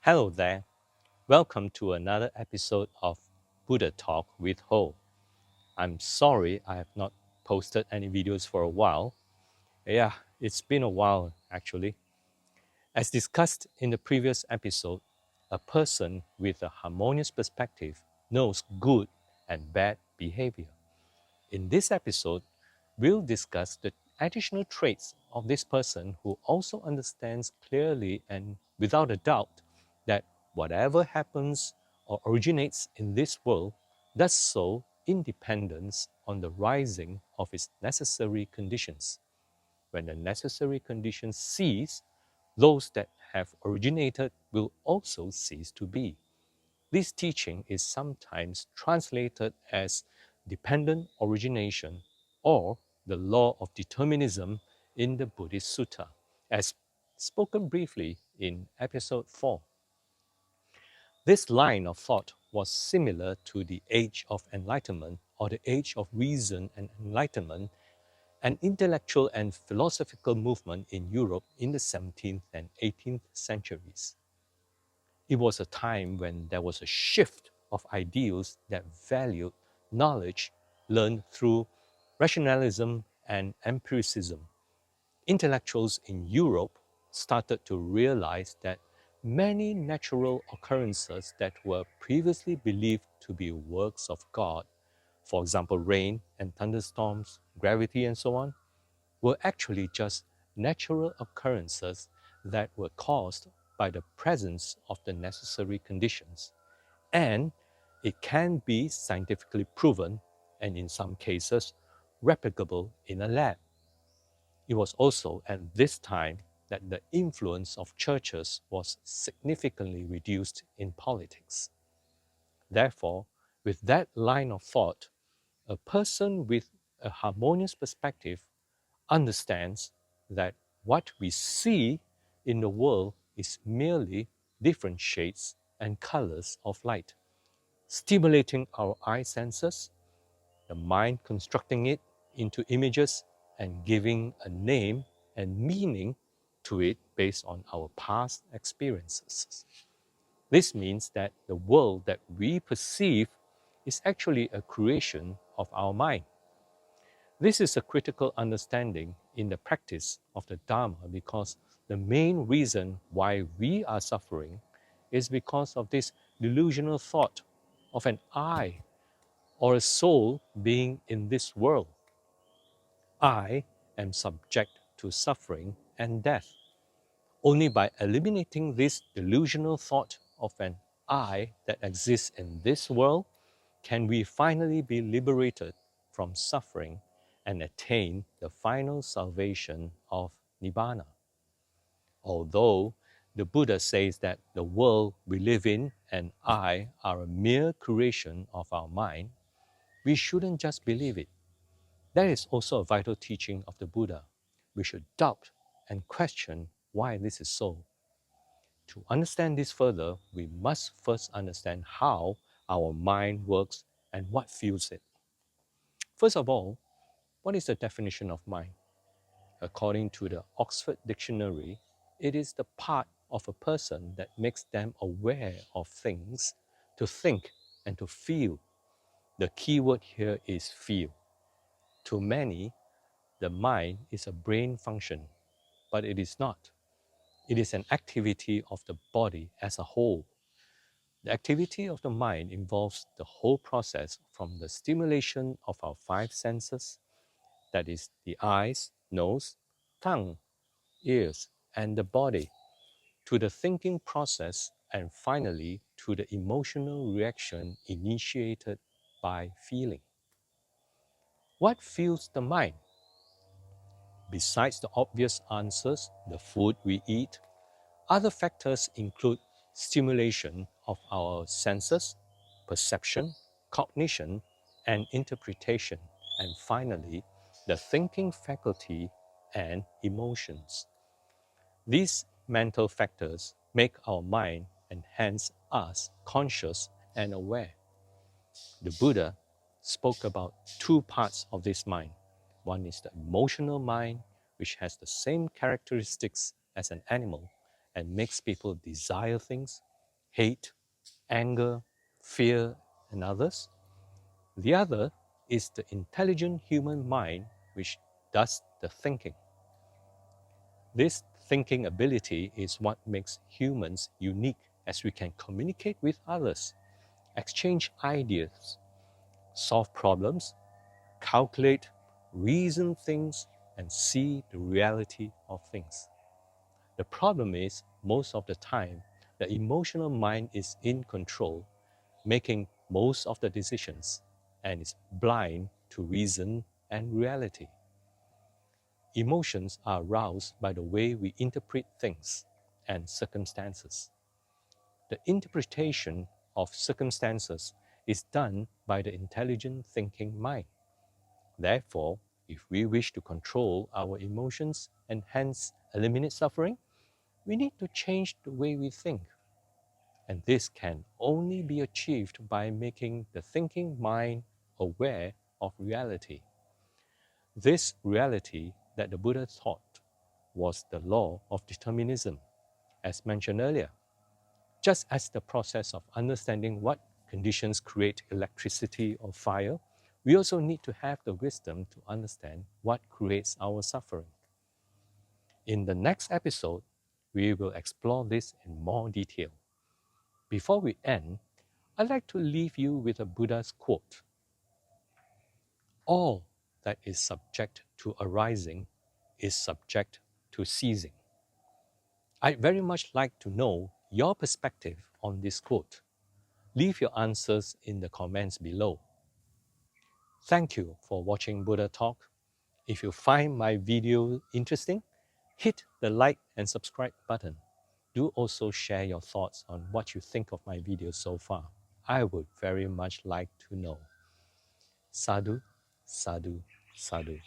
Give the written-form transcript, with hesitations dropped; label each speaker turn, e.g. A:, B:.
A: Hello there. Welcome to another episode of BuddhaTalk with Ho. I'm sorry I have not posted any videos for a while. Yeah, it's been a while actually. As discussed in the previous episode, a person with a harmonious perspective knows good and bad behavior. In this episode, we'll discuss the additional traits of this person who also understands clearly and without a doubt that whatever happens or originates in this world does so in dependence on the rising of its necessary conditions. When the necessary conditions cease, those that have originated will also cease to be. This teaching is sometimes translated as dependent origination or the law of determinism in the Buddhist Sutta, as spoken briefly in episode 4. This line of thought was similar to the Age of Enlightenment or the Age of Reason and Enlightenment, an intellectual and philosophical movement in Europe in the 17th and 18th centuries. It was a time when there was a shift of ideals that valued knowledge learned through rationalism and empiricism. Intellectuals in Europe started to realize that many natural occurrences that were previously believed to be works of God, for example, rain and thunderstorms, gravity, and so on, were actually just natural occurrences that were caused by the presence of the necessary conditions. And it can be scientifically proven, and in some cases, replicable in a lab. It was also at this time that the influence of churches was significantly reduced in politics. Therefore, with that line of thought, a person with a harmonious perspective understands that what we see in the world is merely different shades and colors of light, stimulating our eye senses, the mind constructing it into images and giving a name and meaning to it based on our past experiences. This means that the world that we perceive is actually a creation of our mind. This is a critical understanding in the practice of the Dhamma because the main reason why we are suffering is because of this delusional thought of an I or a soul being in this world. I am subject to suffering and death. Only by eliminating this delusional thought of an I that exists in this world can we finally be liberated from suffering and attain the final salvation of Nibbana. Although the Buddha says that the world we live in and I are a mere creation of our mind, we shouldn't just believe it. That is also a vital teaching of the Buddha. We should doubt and question why this is so. To understand this further, we must first understand how our mind works and what fuels it. First of all, what is the definition of mind? According to the Oxford Dictionary, it is the part of a person that makes them aware of things, to think and to feel. The key word here is feel. To many, the mind is a brain function, but it is not. It is an activity of the body as a whole. The activity of the mind involves the whole process from the stimulation of our five senses, that is, the eyes, nose, tongue, ears, and the body, to the thinking process, and finally to the emotional reaction initiated by feeling. What fuels the mind? Besides the obvious answers, the food we eat, other factors include stimulation of our senses, perception, cognition, and interpretation, and finally, the thinking faculty and emotions. These mental factors make our mind and hence us conscious and aware. The Buddha spoke about two parts of this mind. One is the emotional mind, which has the same characteristics as an animal and makes people desire things. hate, anger, fear, and others. The other is the intelligent human mind, which does the thinking. This thinking ability is what makes humans unique, as we can communicate with others, exchange ideas, solve problems, calculate, reason things, and see the reality of things. The problem is, most of the time, the emotional mind is in control, making most of the decisions, and is blind to reason and reality. Emotions are aroused by the way we interpret things and circumstances. The interpretation of circumstances is done by the intelligent thinking mind. Therefore, if we wish to control our emotions and hence eliminate suffering, we need to change the way we think. And this can only be achieved by making the thinking mind aware of reality. This reality that the Buddha taught was the law of determinism, as mentioned earlier. Just as the process of understanding what conditions create electricity or fire, we also need to have the wisdom to understand what creates our suffering. In the next episode, we will explore this in more detail. Before we end, I'd like to leave you with a Buddha's quote. All that is subject to arising is subject to ceasing. I'd very much like to know your perspective on this quote. Leave your answers in the comments below. Thank you for watching Buddha Talk. If you find my video interesting, hit the like and subscribe button. Do also share your thoughts on what you think of my videos so far. I would very much like to know. Sadhu, sadhu, sadhu.